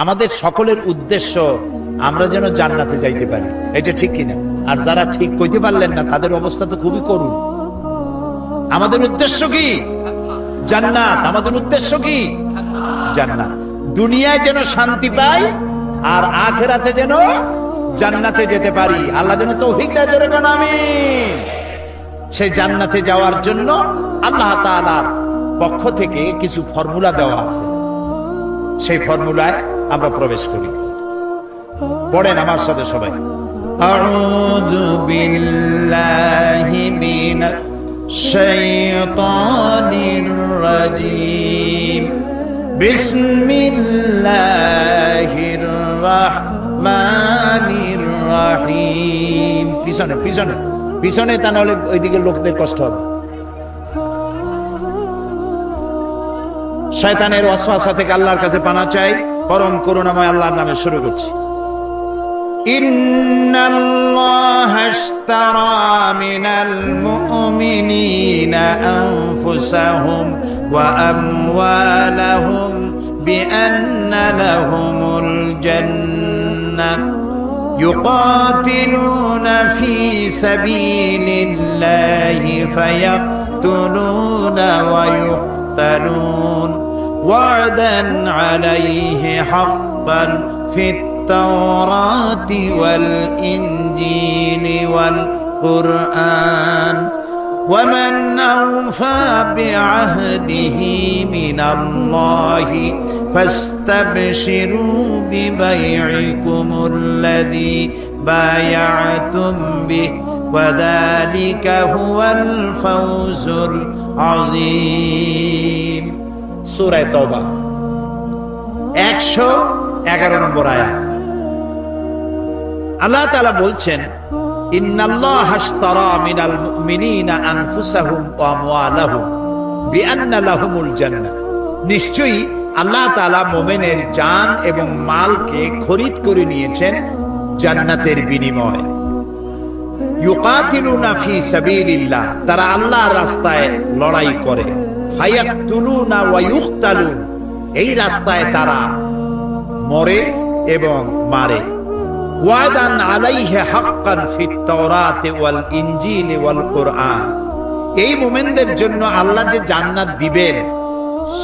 আমাদের সকলের উদ্দেশ্য আমরা যেন জান্নাতে যাইতে পারি, এটা ঠিক কিনা? আর যারা ঠিক কইতে পারলেন না তাদের অবস্থা তো খুবই করুণ। আমাদের উদ্দেশ্য কি? জান্নাত। আমাদের উদ্দেশ্য কি? জান্নাত। দুনিয়ায় যেন শান্তি পাই আর আখিরাতে যেন জান্নাতে যেতে পারি। আল্লাহ যেন তৌফিক দেয়, জোরে বলেন আমিন। সেই জান্নাতে যাওয়ার জন্য আল্লাহ তাআলার পক্ষ থেকে কিছু ফর্মুলা দেওয়া আছে, সেই ফর্মুলায় আমরা প্রবেশ করি। পড়েন আমার সাথে সবাই, আউযু বিল্লাহি মিনাশ শাইতানির রাজীম, বিসমিল্লাহির রাহমানির রাহিম। পিছনে পিছনে পিছনে, তা নাহলে ওইদিকে লোকদের কষ্ট হবে। শয়তানের ওয়াসওয়াসা থেকে আল্লাহর কাছে পানা চাই। পরম করুণাময় আল্লাহর নামে শুরু করছি। ইন্নাল্লাহা আশতারা মিনাল মুমিনিনা আনফুসাহুম ওয়া আমওয়ালাহুম বিআন্না লাহুমুল জান্নাহ ইউকাতিলুনা ফি সাবিলিল্লাহি ফায়াকতুলুনা ওয়া يقتلون وعدا عليه حقا في التوراة والإنجيل والقرآن ومن أوفى بعهده من الله فاستبشروا ببيعكم الذي بايعتم به وذلك هو الفوز العظيم। সূরা তাওবা 111 নম্বর আয়াত। আল্লাহ তাআলা বলছেন, ইন্নাল্লাহা আশতারা মিনাল মুমিনিনা আনফুসাহুম ওয়া আমওয়ালাহুম বিআন্না লাহুমুল জান্নাহ। নিশ্চয়ই আল্লাহ তাআলা মুমিনের জান এবং মালকে খরিদ করে নিয়েছেন জান্নাতের বিনিময়ে। ইউকাতিলুনা ফি সাবিলিল্লাহ, তারা আল্লাহর রাস্তায় লড়াই করে। ফায়াকতুলুনা ওয়া ইউকতালুন, এই রাস্তায় তারা মরে এবং মারে। ওয়াদান আলাইহি হাক্কান ফিত তাওরাতি ওয়াল ইনজিলি ওয়াল কুরআন, এই মুমিনদের জন্য আল্লাহ যে জান্নাত দিবেন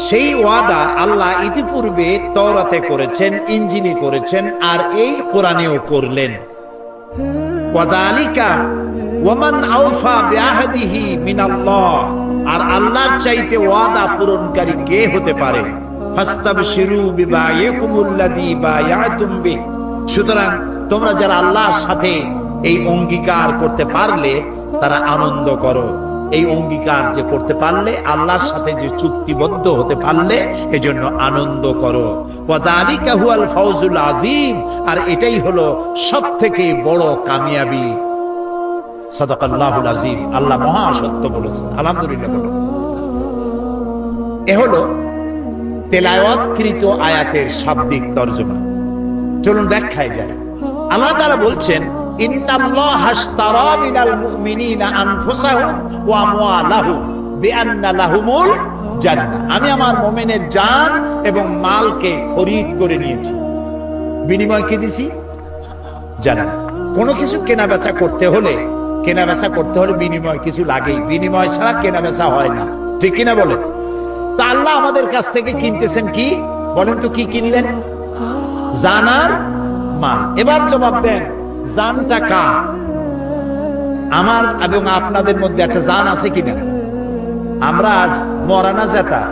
সেই ওয়াদা আল্লাহ ইতিপূর্বে তাওরাতে করেছেন, ইনজিলে করেছেন, আর এই কোরআনেও করলেন। ওয়াযালিকা ওয়ামান আওফা বিআহদিহি মিনাল্লাহ, আর আল্লাহর চাইতে ওয়াদা পূরণকারী কে হতে পারে? ফাস্তাবশিরু বিবাইকুমুল্লাযী বায়াতুম বিহ, সুতরাং তোমরা যারা আল্লাহর সাথে এই অঙ্গীকার করতে পারলে তারা আনন্দ করো। এই অঙ্গীকার যে করতে পারলে, আল্লাহর সাথে যে চুক্তিবদ্ধ হতে পারলে, এজন্য আনন্দ করো। ওয়াযালিকা হুয়াল ফাওজুল আযীম, আর এটাই হলো সবথেকে বড় কামিয়াবি। সাদাকাল্লাহুল আযীম, আল্লাহ মহা সত্য বলেছেন। আলহামদুলিল্লাহ বলো। এ হলো তেলাওয়াতকৃত আয়াতের শাব্দিক তরজমা। চলুন ব্যাখ্যায় যাই। আল্লাহ তাআলা বলছেন, ইন্নাল্লাহা আশতারা মিনাল মুমিনিনা আনফুসাহুম ওয়া আমওয়ালাহুম বিআন্না লাহুমুল জান্নাহ, আমি আমার মুমিনের জান এবং মালকে খরিদ করে নিয়েছি। বিনিময় কি দিছি? জান্নাত। কোনো কিছু কেনা বেচা করতে হলে বিনিময় কিছু লাগেই। বিনিময় ছাড়া কেনা বেচা হয় না, ঠিক কিনা বলেন? তা আল্লাহ আমাদের কাছ থেকে কিনতেছেন কি? বলেন তো কি কিনলেন? জান আর মাল। এবার জবাব দেন, জানটা কার? আমার এবং আপনাদের মধ্যে একটা জান আছে কিনা? আমরা আজ মরা না জেতা,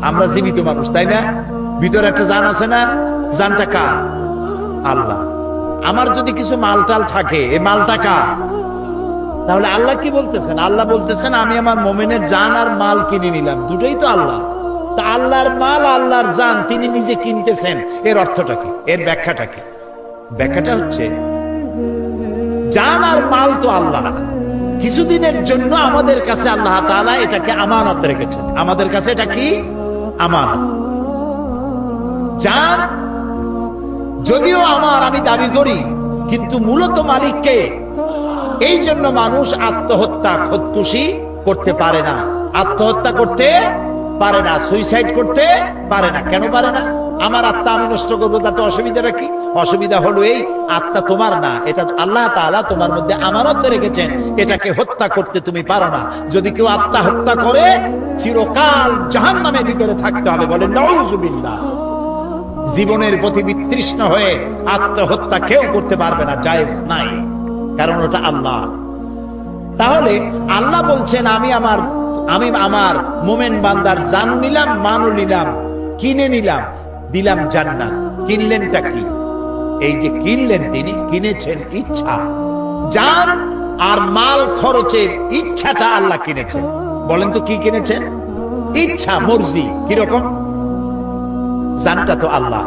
আমরা জীবিত মানুষ, তাই না? ভিতরে একটা জান আছে না? জানটা কার? আল্লাহ। আমার যদি কিছু মালটাল থাকে, এই মালটা কার? তাহলে আল্লাহ কি বলতেছেন? আল্লাহ বলতেছেন, আমি আমার মুমিনের জান আর মাল কিনে নিলাম। দুটোই তো আল্লাহ। তা আল্লাহর মাল, আল্লাহর জান তিনি নিজে কিনতেছেন, এর অর্থটা কি? এর ব্যাখ্যাটা কি? ব্যাখ্যাটা হচ্ছে, জান আর মাল তো আল্লাহ, কিছুদিনের জন্য আমাদের কাছে আল্লাহ তাআলা এটাকে আমানত রেখেছেন। আমাদের কাছে এটা কি? আমানত। জান যদিও আমার, আমি দাবি করি, কিন্তু মূলত মালিককে। এই জন্য মানুষ আত্মহত্যা, খোদকুশি করতে পারে না, আত্মহত্যা করতে পারে না, সুইসাইড করতে পারে না। কেন পারে না? আমার আত্মা আমি নষ্ট করবো, তাতে অসুবিধাটা কি? অসুবিধা হলো এই, আত্মা তোমার না, এটা আল্লাহ তাআলা তোমার মধ্যে আমানত রেখেছেন, এটাকে হত্যা করতে তুমি পারো না। যদি কেউ আত্মা হত্যা করে চিরকাল জাহান্নামের ভিতরে থাকতে হবে, বলে নাউযুবিল্লাহ। জীবনের প্রতি বিতৃষ্ণ হয়ে আত্মহত্যা কেউ করতে পারবে না, জায়েজ নাই, কারণ ওটা আল্লাহ। তাহলে আল্লাহ বলছেন আমি আমার মোমেন বান্দার জান নিলাম, মানও নিলাম, কিনে নিলাম, দিলাম জান্নাত। কিনলেনটা কি? এই যে কিনলেন, তিনি কিনেছেন ইচ্ছা। জান আর মাল খরচের ইচ্ছাটা আল্লাহ কিনেছেন। বলেন তো কি কিনেছেন? ইচ্ছা, মর্জি। কিরকম? জানটা তো আল্লাহ।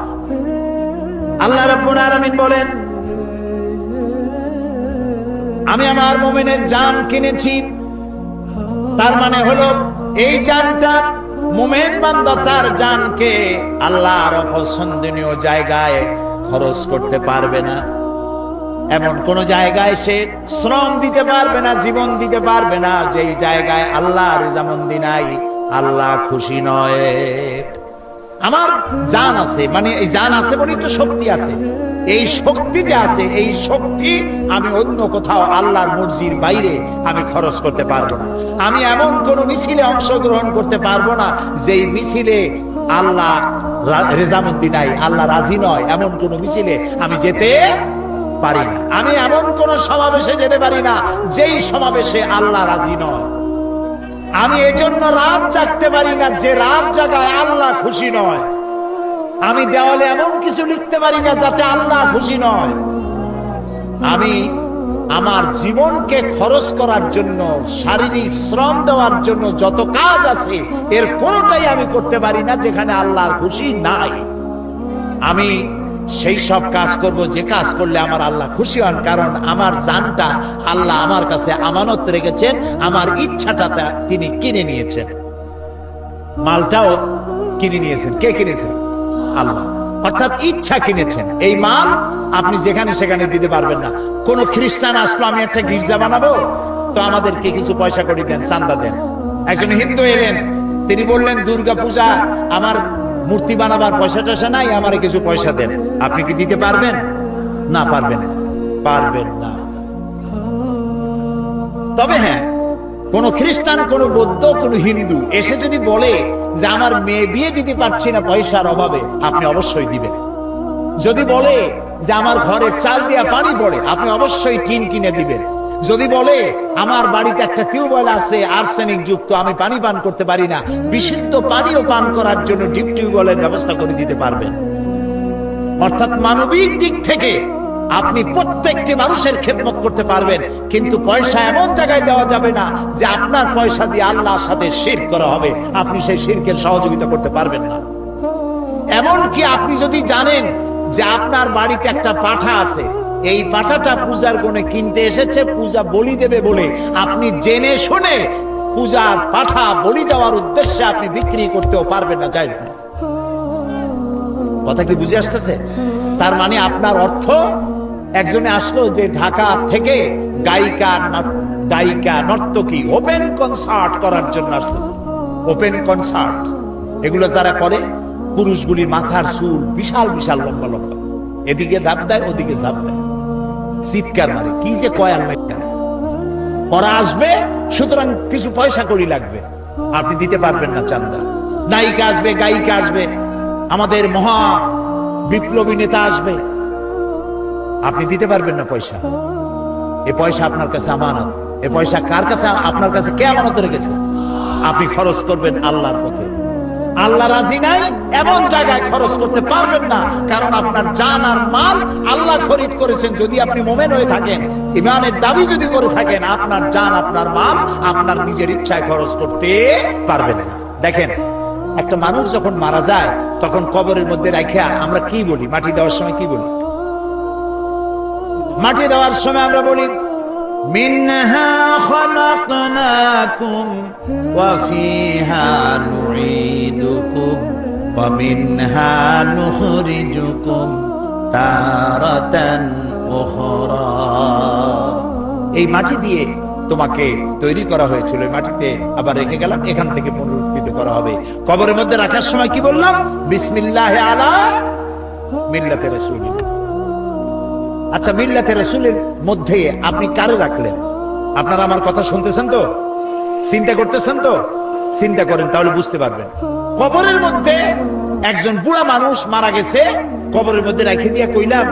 আল্লাহ রাব্বুল আলামিন বলেন আমি আমার মুমিনের জান কিনেছি। তার মানে হলো এই জানটা মুমিন বান্দা তার জানকে আল্লাহর পছন্দনীয় জায়গায় খরচ করতে পারবে না। এমন কোন জায়গায় সে শ্রম দিতে পারবে না, জীবন দিতে পারবে না যেই জায়গায় আল্লাহর রেজামন্দি নাই, আল্লাহ খুশি নয়। আমার জান আছে, মানে এই জান আছে বলে একটা শক্তি আছে। এই শক্তি যে আছে, এই শক্তি আমি অন্য কোথাও আল্লাহর মর্জির বাইরে আমি খরচ করতে পারবো না। আমি এমন কোন মিছিলে অংশগ্রহণ করতে পারবো না যেই মিছিলে আল্লাহ রেজামন্দি নাই, আল্লাহ রাজি নয়, এমন কোন মিছিলে আমি যেতে পারি না। আমি এমন কোন সমাবেশে যেতে পারি না যেই সমাবেশে আল্লাহ রাজি নয়। আমি এজন্য রাত জাগতে পারি না যে রাত জাগায় আল্লাহ খুশি নয়। আমি দেওয়ালে এমন কিছু লিখতে পারি না যাতে আল্লাহ খুশি নয়। আমি আমার জীবনকে খরচ করার জন্য, শারীরিক শ্রম দেওয়ার জন্য যত কাজ আছে এর কোনোটাই আমি করতে পারি না যেখানে আল্লাহর খুশি নাই। আমি সেই সব কাজ করব যে কাজ করলে আমার আল্লাহ খুশি হন, কারণ আমার জানটা আল্লাহ আমার কাছে আমানত রেখেছেন, আমার ইচ্ছাটা তিনি কিনে নিয়েছেন। মালটাও কিনে নিয়েছেন। কে কিনেছেন? আল্লাহ। অর্থাৎ ইচ্ছা কিনেছেন। এই মাল আপনি যেখানে সেখানে দিতে পারবেন না। কোন খ্রিস্টান আসলো আমি একটা গির্জা বানাবো, তো আমাদেরকে কিছু পয়সা করে দেন, চান্দা দেন। একজন হিন্দু এলেন, তিনি বললেন দুর্গা পূজা আমার মূর্তি বানাবার পয়সা টয়সা নাই, আমারে কিছু পয়সা দেন। আপনি কি দিতে পারবেন? না, পারবেন না, পারবেন না। তবে হ্যাঁ, কোন খ্রিস্টান, কোন বৌদ্ধ, কোন হিন্দু এসে যদি বলে যে আমার মেয়ে বিয়ে দিতে পারছি না পয়সার অভাবে, আপনি অবশ্যই দিবেন। যদি বলে যে আমার ঘরের চাল দিয়া পানি পড়ে, আপনি অবশ্যই টিন কিনে দিবেন। যদি বলে আমার বাড়িতে একটা টিউবওয়েল আছে আর্সেনিক যুক্ত, আমি পানি পান করতে পারি না, বিশুদ্ধ পানিও পান করার জন্য ডিপ টিউবওয়েলের ব্যবস্থা করে দিতে পারবেন। অর্থাৎ মানবিক দিক থেকে আপনি প্রত্যেকটি মানুষের খেদমত করতে পারবেন, কিন্তু পয়সা এমন জায়গায় দেওয়া যাবে না যে আপনার পয়সা দিয়ে আল্লাহর সাথে শিরক করা হবে। আপনি সেই শিরকের সহযোগিতা করতে পারবেন না। এমনকি আপনি যদি জানেন যে আপনার বাড়িতে একটা পাঠা আছে, এই পাঠাটা পূজার গুণে কিনতে এসেছে পূজা বলি দেবে বলে, আপনি জেনে শুনে পূজার পাঠা বলি দেওয়ার উদ্দেশ্যে আপনি বিক্রি করতেও পারবেন না, জায়েজ নেই। কথা কি বুঝে আসতেছে? তার মানে আপনার অর্থ, একজনে আসলো যে ঢাকা থেকে গায়িকা নর্তকী ওপেন কনসার্ট করার জন্য আসতেছে। ওপেন কনসার্ট এগুলো যারা করে, পুরুষগুলির মাথার চুল বিশাল বিশাল লম্বা লম্বা, এদিকে ধাপ দেয় ওদিকে ঝাঁপ দেয়, চিৎকার মারে, কি যে কয়াল নাই। ওরা আসবে, সুতরাং কিছু পয়সা করি লাগবে, আপনি দিতে পারবেন না চান্দা। নায়িকা আসবে, গায়িকা আসবে, আমাদের মহা বিপ্লবী নেতা আসবে, আপনি দিতে পারবেন না পয়সা। এ পয়সা আপনার কাছে আমানত। এ পয়সা কার কাছে? আপনার কাছে কে আমানত রেখেছে? আপনি খরচ করবেন আল্লাহর পথে। আল্লাহ রাজি নাই এমন জায়গায় খরচ করতে পারবেন না, কারণ আপনার জান আর মাল আল্লাহ খরিদ করেছেন। যদি আপনি মুমিন হয়ে থাকেন, ঈমানের দাবি যদি করে থাকেন, আপনার জান আপনার মাল আপনার নিজের ইচ্ছায় খরচ করতে পারবেন না। দেখেন, একটা মানুষ যখন মারা যায় তখন কবরের মধ্যে রাখিয়া আমরা কি বলি? মাটি দেওয়ার সময় কি বলি? মাটি দেওয়ার সময় আমরা বলি মিনহা খালাকনাকুম ওয়া ফিহা নুঈদুকুম ওয়া মিনহা নুখরিজুকুম তারাতান উখরা। এই মাটি দিয়ে তোমাকে তৈরি করা হয়েছিল, এই মাটিতে আবার রেখে গেলাম, এখান থেকে পুনরুত্থিত করা হবে। কবরের মধ্যে রাখার সময় কি বললাম? বিসমিল্লাহ আলা মিল্লাতে রাসূলিল্লাহ। আচ্ছা, মিল্লাতে রাসূলের মধ্যে আপনি কারে রাখলেন? আপনারা আমার কথা শুনতেছেন তো? চিন্তা করতেছেন তো? চিন্তা করেন, তাহলে বুঝতে পারবেন। কবরের মধ্যে একজন বুড়া মানুষ মারা গেছে, কবরের মধ্যে রেখে দিয়ে কইলাম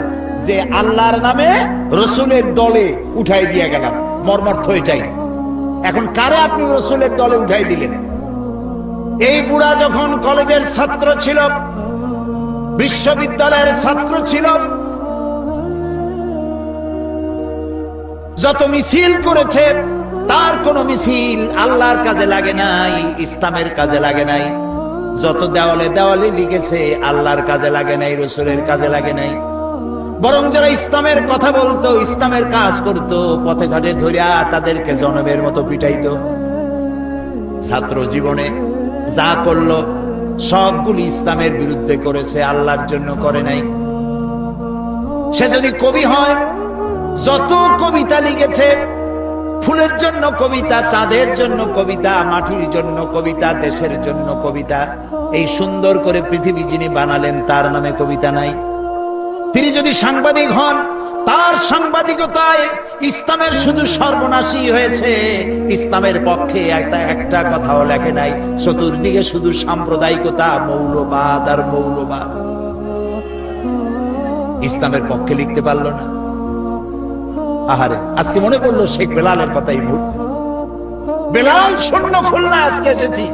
যে আল্লাহর নামে রসুলের দলে উঠাই দিয়ে গেলাম। মর্মার্থ এটাই। এখন কারে আপনি রসুলের দলে উঠাই দিলেন? এই বুড়া যখন কলেজের ছাত্র ছিল, বিশ্ববিদ্যালয়ের ছাত্র ছিল, যত মিছিল করেছে তার কোন মিছিল আল্লাহর কাজে লাগে নাই, ইসলামের কাজে লাগে নাই। যত দেওয়ালে দেওয়ালে লিখেছে আল্লাহর কাজে লাগে নাই, রসুলের কাজে লাগে নাই। বরং যারা ইসলামের কথা বলতো, ইসলামের কাজ করতো, পথে ঘাটে ধরিয়া তাদেরকে জনমের মতো পিটাইতো। ছাত্র জীবনে যা করলো সবগুলি ইসলামের বিরুদ্ধে করেছে, আল্লাহর জন্য করে নাই। সে যদি কবি হয়, যত কবিতা লিখেছে, ফুলের জন্য কবিতা, চাঁদের জন্য কবিতা, মাটির জন্য কবিতা, দেশের জন্য কবিতা, এই সুন্দর করে পৃথিবী যিনি বানালেন তার নামে কবিতা নাই। তিনি যদি সাংবাদিক হন, তার সাংবাদিকতায় ইসলামের শুধু সর্বনাশী হয়েছে, ইসলামের পক্ষে একটা কথাও লেখে নাই। চতুর্দিকে শুধু সাম্প্রদায়িকতা, মৌলবাদ আর মৌলবাদ। ইসলামের পক্ষে লিখতে পারলো না। আহারে, আজকে মনে পড়লো শেখ বেলালের কথা এই মুহূর্তে। বেলাল শূন্য খুলনা আজকে এসেছি।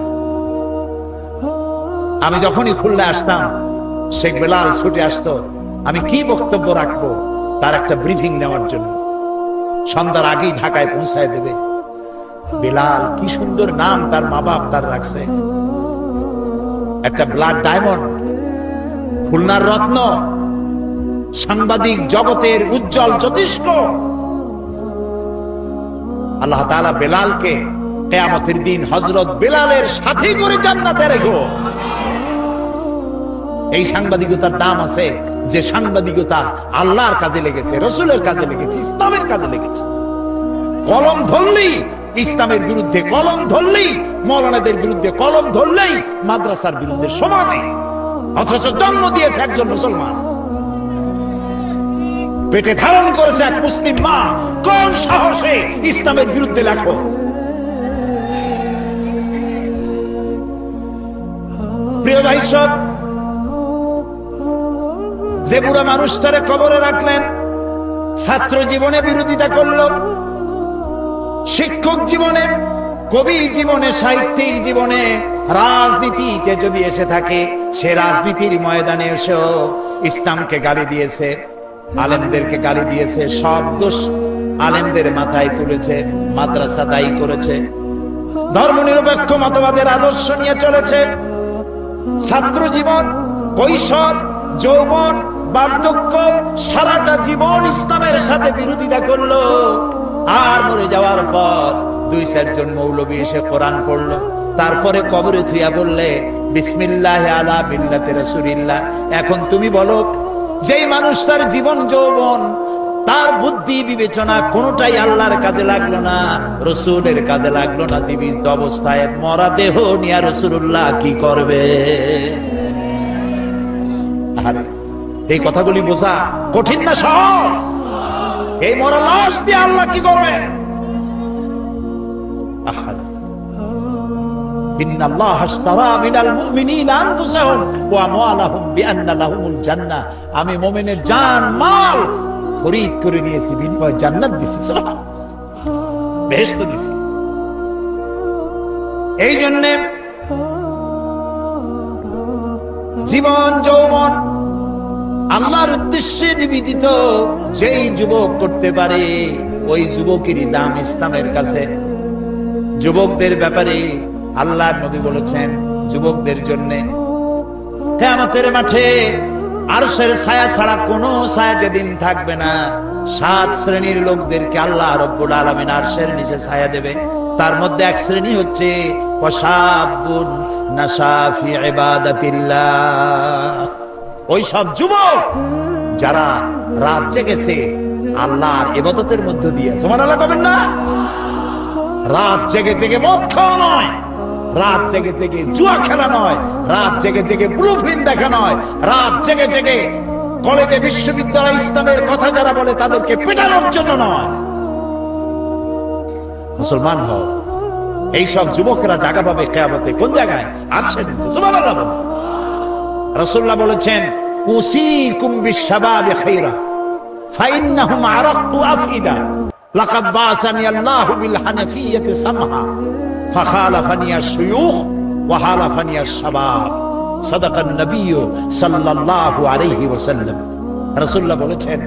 আমি যখনই খুলনা আসতাম, শেখ বেলাল ছুটে আসতো। আমি কি বক্তব্য রাখবো তার একটা ব্রিফিং নেওয়ার জন্য। সন্ধ্যার আগেই ঢাকায় পৌঁছায় দেবে। বেলাল, কি সুন্দর নাম তার মা বাপ তার রাখছে। একটা ব্লাড ডায়মন্ড, খুলনার রত্ন, সাংবাদিক জগতের উজ্জ্বল জ্যোতিষ্ক। আল্লাহ তাআলা বেলালকে কিয়ামতের দিন হযরত বেলালের সাথে করে জান্নাতে রেখো। এই সাংবাদিকতার দাম আছে, যে সাংবাদিকতা আল্লাহর কাজে লেগেছে, রসুলের কাজে লেগেছে, ইসলামের কাজে লেগেছে। কলম ধরলেই ইসলামের বিরুদ্ধে, কলম ধরলেই মৌলানাদের বিরুদ্ধে, কলম ধরলেই মাদ্রাসার বিরুদ্ধে সমানে। অথচ জন্ম দিয়েছে একজন মুসলমান, পেটে ধারণ করেছে এক মুসলিম মা। কোন সাহসে ইসলামের বিরুদ্ধে লেখো? প্রিয় ভাই সব, যে বুড়া মানুষটারে কবরে রাখলেন, ছাত্র জীবনে বিরোধিতা করলো, শিক্ষক জীবনে, কবি জীবনে, সাহিত্যিক জীবনে, রাজনীতিতে যদি এসে থাকে, সে রাজনীতির ময়দানে এসেও ইসলামকে গালি দিয়েছে, আলেমদেরকে গালি দিয়েছে, সব দোষ আলেমদের মাথায় তুলেছে, মাদ্রাসা দায়ী করেছে, ধর্মনিরপেক্ষ মতবাদের আদর্শ নিয়ে চলেছে। ছাত্র জীবন, কৈশোর, যৌবন, বার্ধক্য, সারাটা জীবন ইসলামের সাথে বিরোধিতা করলো। আর মরে যাওয়ার পর 2-4 মৌলবী এসে কোরআন পড়লো, তারপরে কবরে থুইয়া বললে বিসমিল্লাহ আলা মিল্লাতে রাসূলিল্লাহ। এখন তুমি বলো, যেই মানুষটার জীবন যৌবন, তার বুদ্ধি বিবেচনা কোনটাই আল্লাহর কাজে লাগলো না, রসুলের কাজে লাগলো না, জীবিত অবস্থায় মরা দেহ নিয়া রাসূলুল্লাহ কি করবে? আরে, এই কথাগুলি বোঝা কঠিন না সহজ? এই মরা লাশ দিয়ে আল্লাহ কি করবে? ইন্নাল্লাহ আশতারা মিনাল মুমিনিনা আনফুসাহুম ওয়া আমওয়ালাহুম বিআন্না লাহুমুল জান্নাহ। আমি মুমিনের জান মাল খরিদ করে নিয়েছি, বিনিময়ে জান্নাত দিছি, বেহেশত দিছি। এই জন্য জীবন যৌবন আল্লাহর উদ্দেশ্যে নিবেদিত যেই যুবক করতে পারে, ওই যুবকেরই দাম ইসলামের কাছে। যুবকদের ব্যাপারে আল্লাহর নবী বলেছেন, যুবকদের জন্য কিয়ামতের মাঠে আরশের ছায়া ছাড়া কোনো ছায়া যেদিন থাকবে না, 7 শ্রেণীর লোকদেরকে আল্লাহ রাব্বুল আলামিন আরশের নিচে ছায়া দেবে। তার মধ্যে এক শ্রেণী হচ্ছে ওয়াশাবুন নাশা ফি ইবাদাতিল্লাহ। ওই সব যুবক যারা রাত জেগেছে আল্লাহর ইবাদতের মধ্য দিয়ে। সুবহানাল্লাহ বলেন না? রাত জেগে জেগে মদ খাওয়া নয়, রাত জেগে জেগে জুয়া খেলা নয়, রাত জেগে জেগে ব্লু ফিল্ম দেখা নয়, রাত জেগে জেগে কলেজে বিশ্ববিদ্যালয় ইসলামের কথা যারা বলে তাদেরকে পেটানোর জন্য নয়। মুসলমান হও। এইসব যুবকেরা জায়গা পাবে কিয়ামতে কোন জায়গায়? আরশের নিচে। সুবহানাল্লাহ। রাসূলুল্লাহ বলেছেন, উসিকুম বিশ-শাবাবি খায়রা ফাইন্নাহুম আরাক্তু আফিদা লাকাদ বাসানি আল্লাহু বিল হানাফিয়্যাতি সামহা ফাখালাফানি আশ-শুয়ুখ ওয়া হালাফানি আশ-শাবাব। সাদাকান নবী সাল্লাল্লাহু আলাইহি ওয়াসাল্লাম। রাসূলুল্লাহ বলেছেন,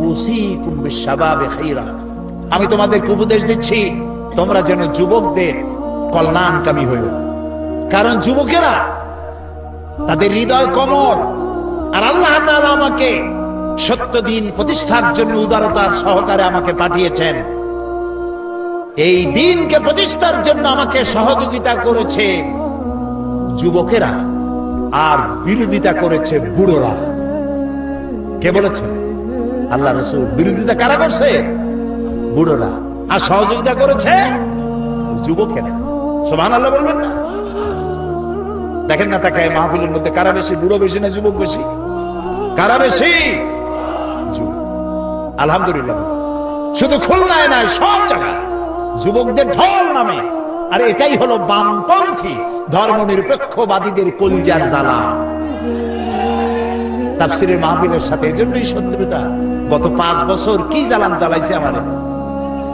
উসিকুম বিশ-শাবাবি খায়রা, আমি তোমাদেরকে উপদেশ দিচ্ছি তোমরা যেন যুবকদের কল্যাণকামী হইও। কারণ যুবকেরা তাদের হৃদয় কোমল, আর আল্লাহ তাআলা আমাকে সত্য দিন প্রতিষ্ঠার জন্য উদারতার সহকারে আমাকে পাঠিয়েছেন। এই দিনকে প্রতিষ্ঠার জন্য আমাকে সহযোগিতা করেছে যুবকেরা, আর বিরোধিতা করেছে বুড়োরা। কে বলেছে? আল্লাহ রাসূল। বিরোধিতা কারা করছে? বুড়োরা। আর সহযোগিতা করেছে যুবকেরা। সুবহানাল্লাহ বলবেন না? দেখেন না তাকায় মাহফিলের মধ্যে কারা বেশি? বুড়ো বেশি না যুবক বেশি? কারা বেশি? আলহামদুলিল্লাহ। শুধু খুলনায় নয়, সব জায়গায় যুবকদের ঢল নামে। আর এটাই হলো বামপন্থী ধর্মনিরপেক্ষবাদীদের কলিজার জ্বালা। তাফসীরের মাহফিলের সাথে এজন্যই শত্রুতা। গত 5 বছর কি জ্বালান জ্বালাইছে আমারে।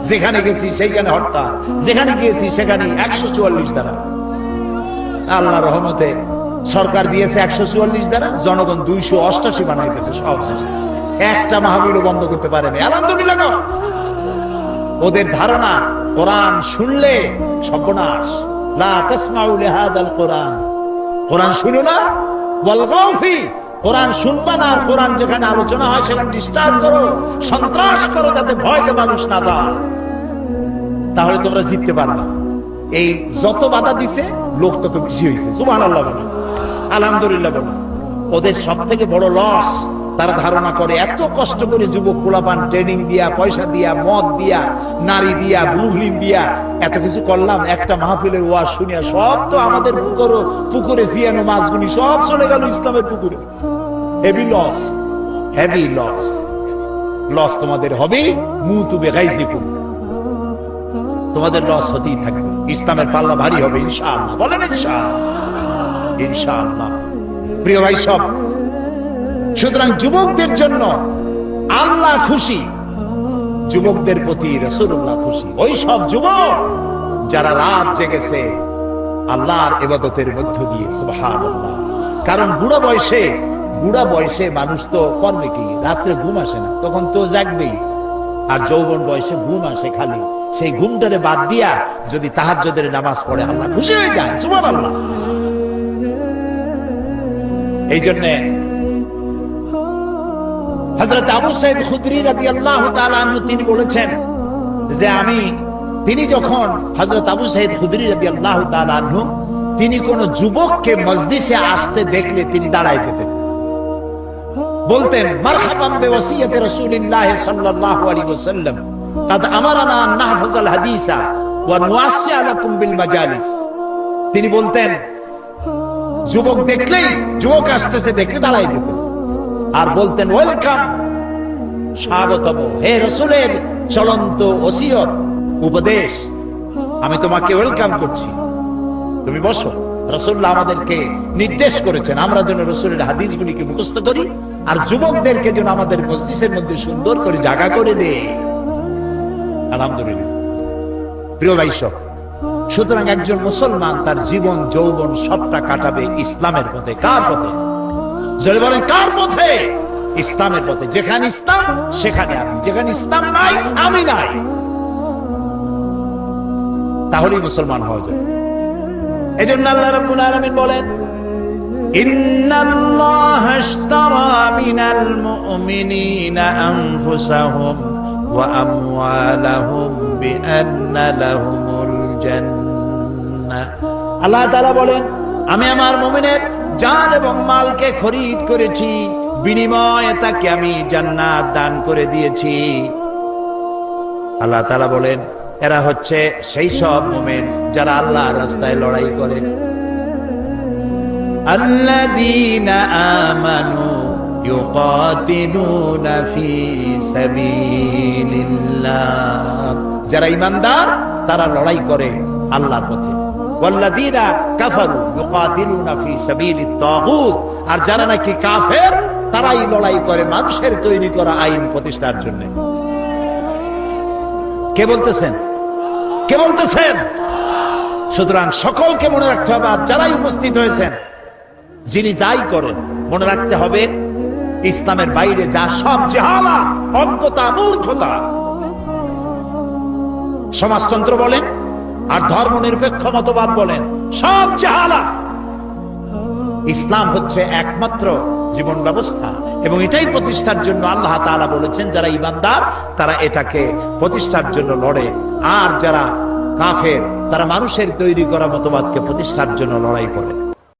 যেখানে গেছি সেইখানে হরতাল, যেখানে গিয়েছি সেখানে 144 ধারা। আল্লাহ রহমতে সরকার দিয়েছে 144 ধারা, জনগণ 288 বানাইতেছে সব জায়গায়। একটা মাহফিলও বন্ধ করতে পারেনি। আলহামদুলিল্লাহ। ওদের ধারণা কোরআন শুনলে সর্বনাশ। লা তাসমাউ লিহাদাল কোরআন, কোরআন শুনো না, ওয়ালগাউ ফি, কোরআন শুনবা না, আর কোরআন যেখানে আলোচনা হয় সেখানে ডিস্টার্ব করো, সন্ত্রাস করো, যাতে ভয়তে মানুষ না যায়। তাহলে তোমরা জিততে পারবা। এই যত বাধা দিছে লোক তত বেশি হয়েছে। সুবহানাল্লাহ বলো, আলহামদুলিল্লাহ বলো। ওদের সব থেকে বড় লস, তারা ধারণা করে এত কষ্ট করে যুবক পোলাপান ট্রেনিং দিয়া, পয়সা দিয়া, মদ দিয়া, নারী দিয়া, ব্লু ফিল্ম দিয়া এত কিছু করলাম, একটা মাহফিলের ওয়াজ শুনিয়া সব তো আমাদের পুকুরে জিয়ানো মাছগুলি সব চলে গেল ইসলামের পুকুরে। Heavy loss, heavy loss. Loss তোমাদের হবে। মুতু বিগাইজিকুম, তোমাদের লস হতেই থাকবে। ইসলামের পাল্লা ভারী হবে ইনশাআল্লাহ। বলেন ইনশাআল্লাহ। ইনশাআল্লাহ। প্রিয় ভাই সব, সুতরাং যুবকদের জন্য আল্লাহ খুশি, যুবকদের প্রতি রাসূলুল্লাহ খুশি। ওই সব যুবক যারা রাত জেগেছে আল্লাহর ইবাদতের মধ্য দিয়ে। সুবহানাল্লাহ। কারণ বুড়া বয়সে মানুষ তো করবে কি? রাত্রে ঘুম আসে না, তখন তো জাগবেই। আর যৌবন বয়সে ঘুম আসে খালি। সেই ঘুমটারে বাদ দিয়া যদি তাহাজ্জুদের নামাজ পড়ে আল্লাহ খুশি হয়ে যায়। সুবহানাল্লাহ। এই জন্য হযরত আবু সাঈদ খুদরি রাদিয়াল্লাহু তাআলা আনহু তিনি বলেছেন যে তিনি যখন হযরত আবু সাঈদ খুদরি রাদিয়াল্লাহু তাআলা আনহু তিনি কোন যুবককে মজলিসে আসতে দেখলে তিনি দাঁড়ায় যেতেন, বলতেন মারহাবান বিওয়াসিয়াতি রাসূলিল্লাহ সাল্লাল্লাহু আলাইহি ওয়াসাল্লাম قد আমারানা আন নাহফাযাল হাদিসা ওয়া নুওয়াসসিআ লাকুম বিল মাজালিস। তিনি বলতেন যুবক আসতেছে দেখলে দাঁড়ায় যেতেন আর বলতেন ওয়েলকাম, স্বাগতম, হে রাসূলের চলন্ত ওসিয়ত উপদেশ, আমি তোমাকে ওয়েলকাম করছি, তুমি বসো। রাসূলুল্লাহ আমাদেরকে নির্দেশ করেছেন আমরা যেন রাসূলের হাদিসগুলিকে মুখস্থ করি, আর যুবকদেরকে যেন আমাদের মজলিসের মধ্যে সুন্দর করে জায়গা করে দেয়। আলহামদুলিল্লাহ। প্রিয় ভাই সব, সুতরাং একজন মুসলমান তার জীবন যৌবন সবটা কাটাবে ইসলামের পথে। কার পথে? যদি বলেন কার পথে? ইসলামের পথে। যেখানে ইসলাম সেখানে আমি, যেখানে ইসলাম নাই আমি নাই। তাহলেই মুসলমান হওয়া যায়। এজন্য আল্লাহ রাব্বুল আলামিন বলেন ইন্নাল্লাহা আশতারা মিনাল মুমিনিনা আনফুসাহুম ওয়া আমওয়ালাহুম বিআন্না লাহুমুল জান্নাহ। আল্লাহ তাআলা বলেন আমি আমার মুমিনের জান এবং মালকে খরিদ করেছি, বিনিময়ে তাকে আমি জান্নাত দান করে দিয়েছি। আল্লাহ তাআলা বলেন এরা হচ্ছে সেই সব মুমিন যারা আল্লাহর রাস্তায় লড়াই করে। আল্লাযীনা আমানু ইউকাতিলুনা ফি সাবিলিল্লাহ, যারা ঈমানদার তারা লড়াই করে আল্লাহর পথে। ওয়াল্লাযীনা কাফারু ইউকাতিলুনা ফি সাবিলিত তাগুত, আর যারা নাকি কাফের তারাই লড়াই করে মানুষের তৈরি করা আইন প্রতিষ্ঠার জন্য। কে বলতেছেন? কে বলতেছেন? সুতরাং সকলকে মনে রাখতে হবে, আর যারাই উপস্থিত হয়েছেন যিনি যাই করেন মনে রাখতে হবে ইসলামের বাইরে যা সব জাহালা, অজ্ঞতা, মূর্খতা, সমাজতন্ত্র বলেন আর ধর্মনিরপেক্ষ মতবাদ বলেন, সব জাহালা। ইসলাম হচ্ছে একমাত্র জীবন ব্যবস্থা এবং এটাই প্রতিষ্ঠার জন্য আল্লাহ তাআলা বলেছেন যারা ঈমানদার তারা এটাকে প্রতিষ্ঠার জন্য লড়ে, আর যারা কাফের তারা মানুষের তৈরি করা মতবাদকে প্রতিষ্ঠার জন্য লড়াই করে।